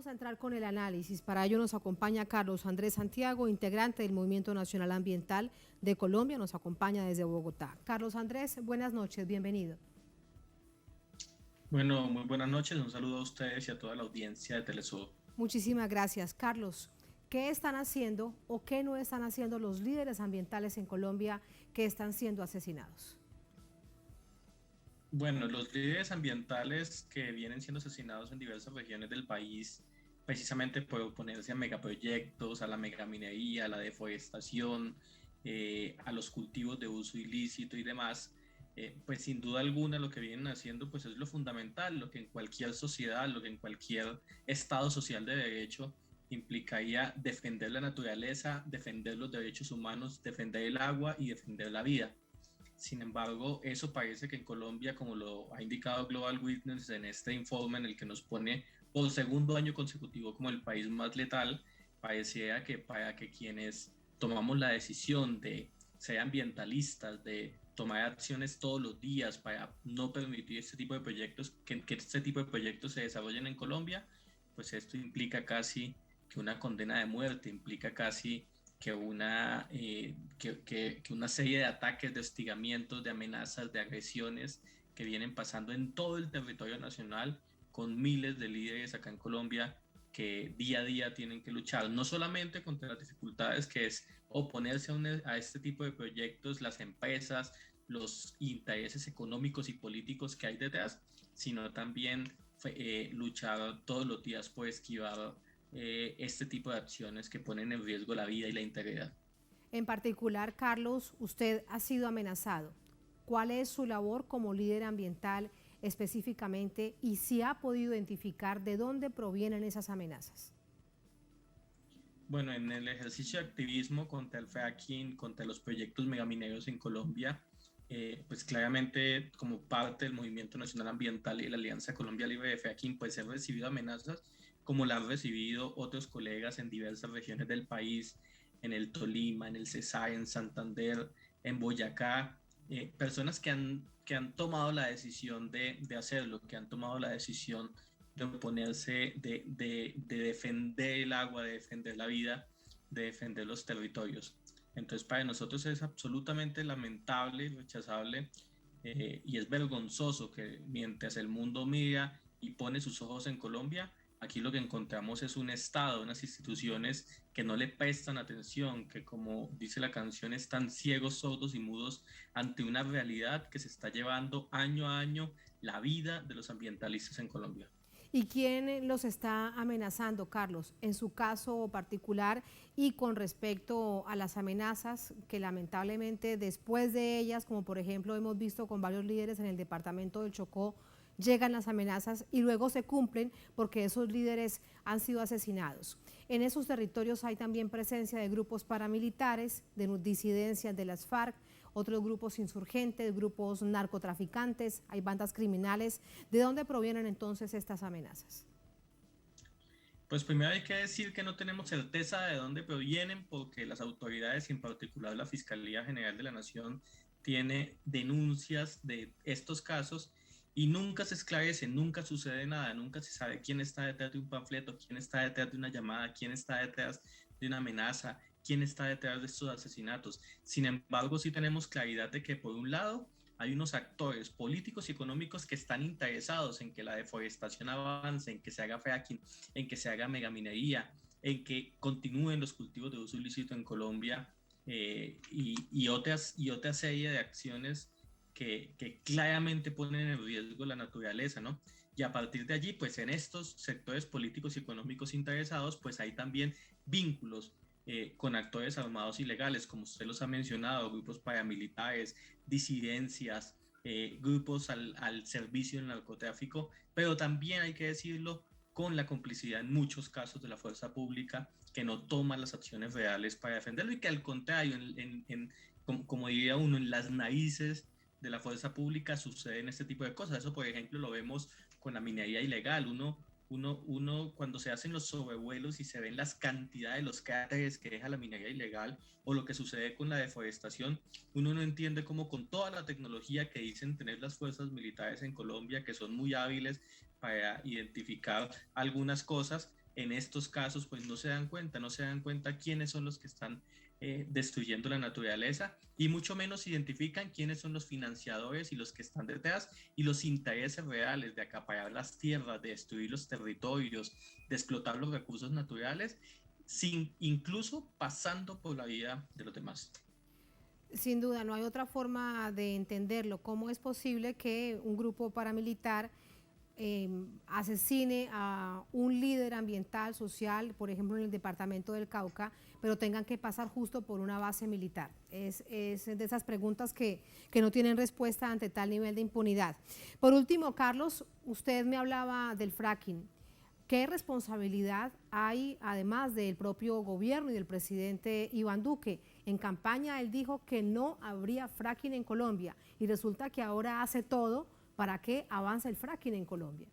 vamos a entrar con el análisis. Para ello nos acompaña Carlos Andrés Santiago, integrante del Movimiento Nacional Ambiental de Colombia, nos acompaña desde Bogotá. Carlos Andrés, buenas noches, bienvenido. Bueno, muy buenas noches, un saludo a ustedes y a toda la audiencia de Telesur. Muchísimas gracias. Carlos, ¿qué están haciendo o qué no están haciendo los líderes ambientales en Colombia que están siendo asesinados? Bueno, los líderes ambientales que vienen siendo asesinados en diversas regiones del país, precisamente por oponerse a megaproyectos, a la megaminería, a la deforestación, a los cultivos de uso ilícito y demás, pues sin duda alguna lo que vienen haciendo pues es lo fundamental, lo que en cualquier sociedad, lo que en cualquier estado social de derecho implicaría defender la naturaleza, defender los derechos humanos, defender el agua y defender la vida. Sin embargo, eso parece que en Colombia, como lo ha indicado Global Witness en este informe en el que nos pone por segundo año consecutivo como el país más letal, parecía que para que quienes tomamos la decisión de ser ambientalistas, de tomar acciones todos los días para no permitir este tipo de proyectos, que este tipo de proyectos se desarrollen en Colombia, pues esto implica casi que una condena de muerte, implica casi que una serie de ataques, de hostigamientos, de amenazas, de agresiones que vienen pasando en todo el territorio nacional con miles de líderes acá en Colombia que día a día tienen que luchar no solamente contra las dificultades que es oponerse a este tipo de proyectos, las empresas, los intereses económicos y políticos que hay detrás, sino también luchar todos los días por esquivar este tipo de acciones que ponen en riesgo la vida y la integridad. En particular, Carlos, usted ha sido amenazado. ¿Cuál es su labor como líder ambiental específicamente y si ha podido identificar de dónde provienen esas amenazas? Bueno, en el ejercicio de activismo contra el fracking, contra los proyectos megamineros en Colombia, pues claramente como parte del Movimiento Nacional Ambiental y de la Alianza Colombia Libre de Fracking, pues he recibido amenazas como la han recibido otros colegas en diversas regiones del país, en el Tolima, en el Cesar, en Santander, en Boyacá, personas que han tomado la decisión de hacerlo, que han tomado la decisión de oponerse, de defender el agua, de defender la vida, de defender los territorios. Entonces, para nosotros es absolutamente lamentable y rechazable y es vergonzoso que mientras el mundo mira y pone sus ojos en Colombia, aquí lo que encontramos es un Estado, unas instituciones que no le prestan atención, que como dice la canción, están ciegos, sordos y mudos ante una realidad que se está llevando año a año la vida de los ambientalistas en Colombia. ¿Y quién los está amenazando, Carlos, en su caso particular y con respecto a las amenazas que lamentablemente después de ellas, como por ejemplo hemos visto con varios líderes en el departamento del Chocó, llegan las amenazas y luego se cumplen porque esos líderes han sido asesinados? En esos territorios hay también presencia de grupos paramilitares, de disidencias de las FARC, otros grupos insurgentes, grupos narcotraficantes, hay bandas criminales. ¿De dónde provienen entonces estas amenazas? Pues primero hay que decir que no tenemos certeza de dónde provienen porque las autoridades, y en particular la Fiscalía General de la Nación, tiene denuncias de estos casos y nunca se esclarece, nunca sucede nada, nunca se sabe quién está detrás de un panfleto, quién está detrás de una llamada, quién está detrás de una amenaza, quién está detrás de estos asesinatos. Sin embargo, sí tenemos claridad de que por un lado hay unos actores políticos y económicos que están interesados en que la deforestación avance, en que se haga fracking, en que se haga megaminería, en que continúen los cultivos de uso ilícito en Colombia y otra serie de acciones que claramente ponen en riesgo la naturaleza, ¿no? Y a partir de allí, pues en estos sectores políticos y económicos interesados, pues hay también vínculos con actores armados ilegales, como usted los ha mencionado, grupos paramilitares, disidencias, grupos al servicio del narcotráfico, pero también hay que decirlo con la complicidad en muchos casos de la fuerza pública que no toma las acciones reales para defenderlo y que al contrario, como diría uno, en las narices de la fuerza pública suceden este tipo de cosas. Eso, por ejemplo, lo vemos con la minería ilegal. Uno cuando se hacen los sobrevuelos y se ven las cantidades de los cráteres que deja la minería ilegal o lo que sucede con la deforestación, uno no entiende cómo con toda la tecnología que dicen tener las fuerzas militares en Colombia, que son muy hábiles para identificar algunas cosas, en estos casos pues no se dan cuenta quiénes son los que están destruyendo la naturaleza y mucho menos identifican quiénes son los financiadores y los que están detrás y los intereses reales de acaparar las tierras, de destruir los territorios, de explotar los recursos naturales, sin incluso pasando por la vida de los demás. Sin duda, no hay otra forma de entenderlo. ¿Cómo es posible que un grupo paramilitar asesine a un líder ambiental, social, por ejemplo en el departamento del Cauca, pero tengan que pasar justo por una base militar? Es de esas preguntas que no tienen respuesta ante tal nivel de impunidad. Por último, Carlos, usted me hablaba del fracking. ¿Qué responsabilidad hay, además del propio gobierno y del presidente Iván Duque? En campaña él dijo que no habría fracking en Colombia y resulta que ahora hace todo para que avance el fracking en Colombia.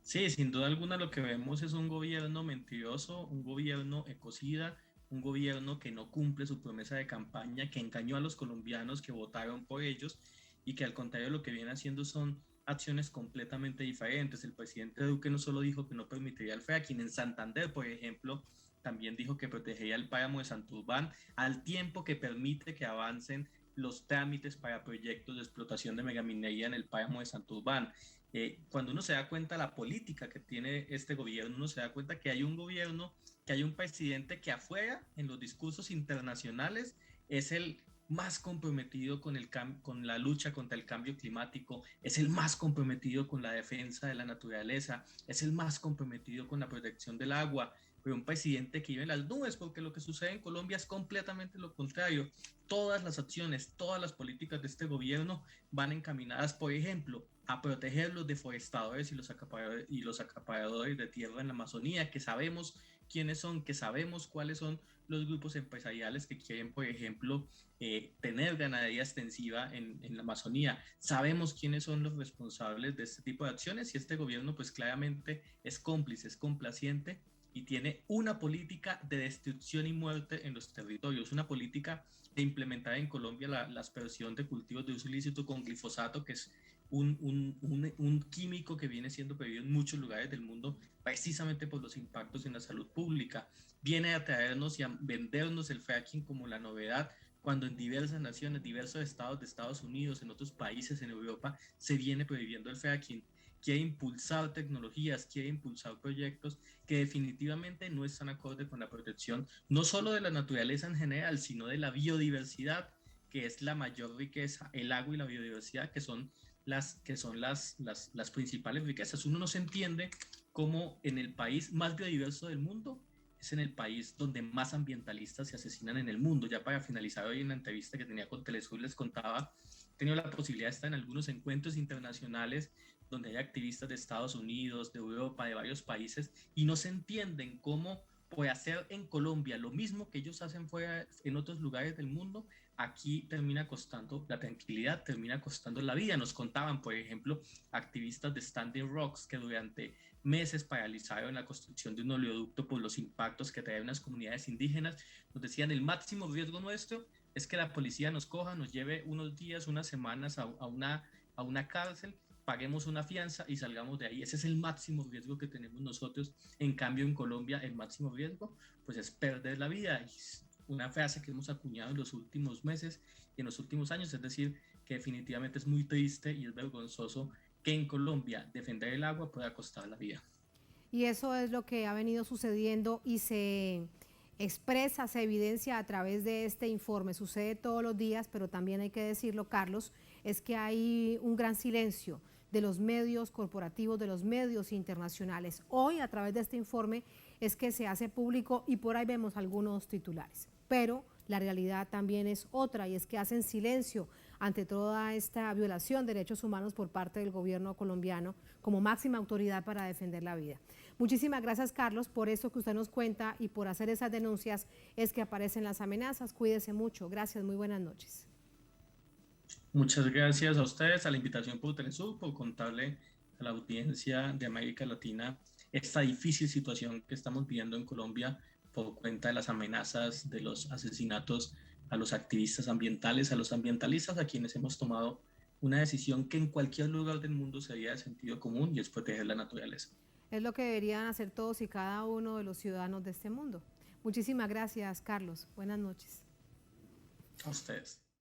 Sí, sin duda alguna lo que vemos es un gobierno mentiroso, un gobierno ecocida, un gobierno que no cumple su promesa de campaña, que engañó a los colombianos que votaron por ellos y que al contrario lo que viene haciendo son acciones completamente diferentes. El presidente Duque no solo dijo que no permitiría el fracking, en Santander, por ejemplo, también dijo que protegería el páramo de Santurbán, al tiempo que permite que avancen los trámites para proyectos de explotación de megaminería en el páramo de Santurbán. Cuando uno se da cuenta de la política que tiene este gobierno, uno se da cuenta que hay un gobierno, que hay un presidente que afuera, en los discursos internacionales, es el más comprometido con la lucha contra el cambio climático, es el más comprometido con la defensa de la naturaleza, es el más comprometido con la protección del agua, pero un presidente que vive en las nubes, porque lo que sucede en Colombia es completamente lo contrario. Todas las acciones, todas las políticas de este gobierno van encaminadas, por ejemplo, a proteger los deforestadores y los acaparadores de tierra en la Amazonía, que sabemos quiénes son, que sabemos cuáles son los grupos empresariales que quieren, por ejemplo, tener ganadería extensiva en la Amazonía. Sabemos quiénes son los responsables de este tipo de acciones y este gobierno pues claramente es cómplice, es complaciente y tiene una política de destrucción y muerte en los territorios, una política de implementar en Colombia la aspersión de cultivos de uso ilícito con glifosato, que es un químico que viene siendo prohibido en muchos lugares del mundo precisamente por los impactos en la salud pública. Viene a traernos y a vendernos el fracking como la novedad, cuando en diversas naciones, diversos estados de Estados Unidos, en otros países en Europa, se viene prohibiendo el fracking. Quiere impulsar tecnologías, quiere impulsar proyectos que definitivamente no están acorde con la protección, no solo de la naturaleza en general, sino de la biodiversidad, que es la mayor riqueza, el agua y la biodiversidad, que son las principales riquezas. Uno no se entiende cómo en el país más biodiverso del mundo es en el país donde más ambientalistas se asesinan en el mundo. Ya para finalizar hoy en la entrevista que tenía con Telesur les contaba, he tenido la posibilidad de estar en algunos encuentros internacionales donde hay activistas de Estados Unidos, de Europa, de varios países, y no se entienden cómo puede hacer en Colombia lo mismo que ellos hacen fuera en otros lugares del mundo, aquí termina costando la tranquilidad, termina costando la vida. Nos contaban, por ejemplo, activistas de Standing Rocks que durante meses paralizaron la construcción de un oleoducto por los impactos que traen unas comunidades indígenas. Nos decían, el máximo riesgo nuestro es que la policía nos coja, nos lleve unos días, unas semanas a una cárcel, paguemos una fianza y salgamos de ahí. Ese es el máximo riesgo que tenemos nosotros. En cambio, en Colombia, el máximo riesgo pues es perder la vida. Una frase que hemos acuñado en los últimos meses y en los últimos años, es decir, que definitivamente es muy triste y es vergonzoso que en Colombia defender el agua pueda costar la vida. Y eso es lo que ha venido sucediendo y se expresa, se evidencia a través de este informe. Sucede todos los días, pero también hay que decirlo, Carlos, es que hay un gran silencio de los medios corporativos, de los medios internacionales. Hoy, a través de este informe, es que se hace público y por ahí vemos algunos titulares. Pero la realidad también es otra y es que hacen silencio ante toda esta violación de derechos humanos por parte del gobierno colombiano como máxima autoridad para defender la vida. Muchísimas gracias, Carlos, por eso que usted nos cuenta y por hacer esas denuncias es que aparecen las amenazas. Cuídese mucho. Gracias, muy buenas noches. Muchas gracias a ustedes, a la invitación por Telesur, por contarle a la audiencia de América Latina esta difícil situación que estamos viviendo en Colombia por cuenta de las amenazas, de los asesinatos a los activistas ambientales, a los ambientalistas a quienes hemos tomado una decisión que en cualquier lugar del mundo sería de sentido común y es proteger la naturaleza. Es lo que deberían hacer todos y cada uno de los ciudadanos de este mundo. Muchísimas gracias, Carlos. Buenas noches. A ustedes.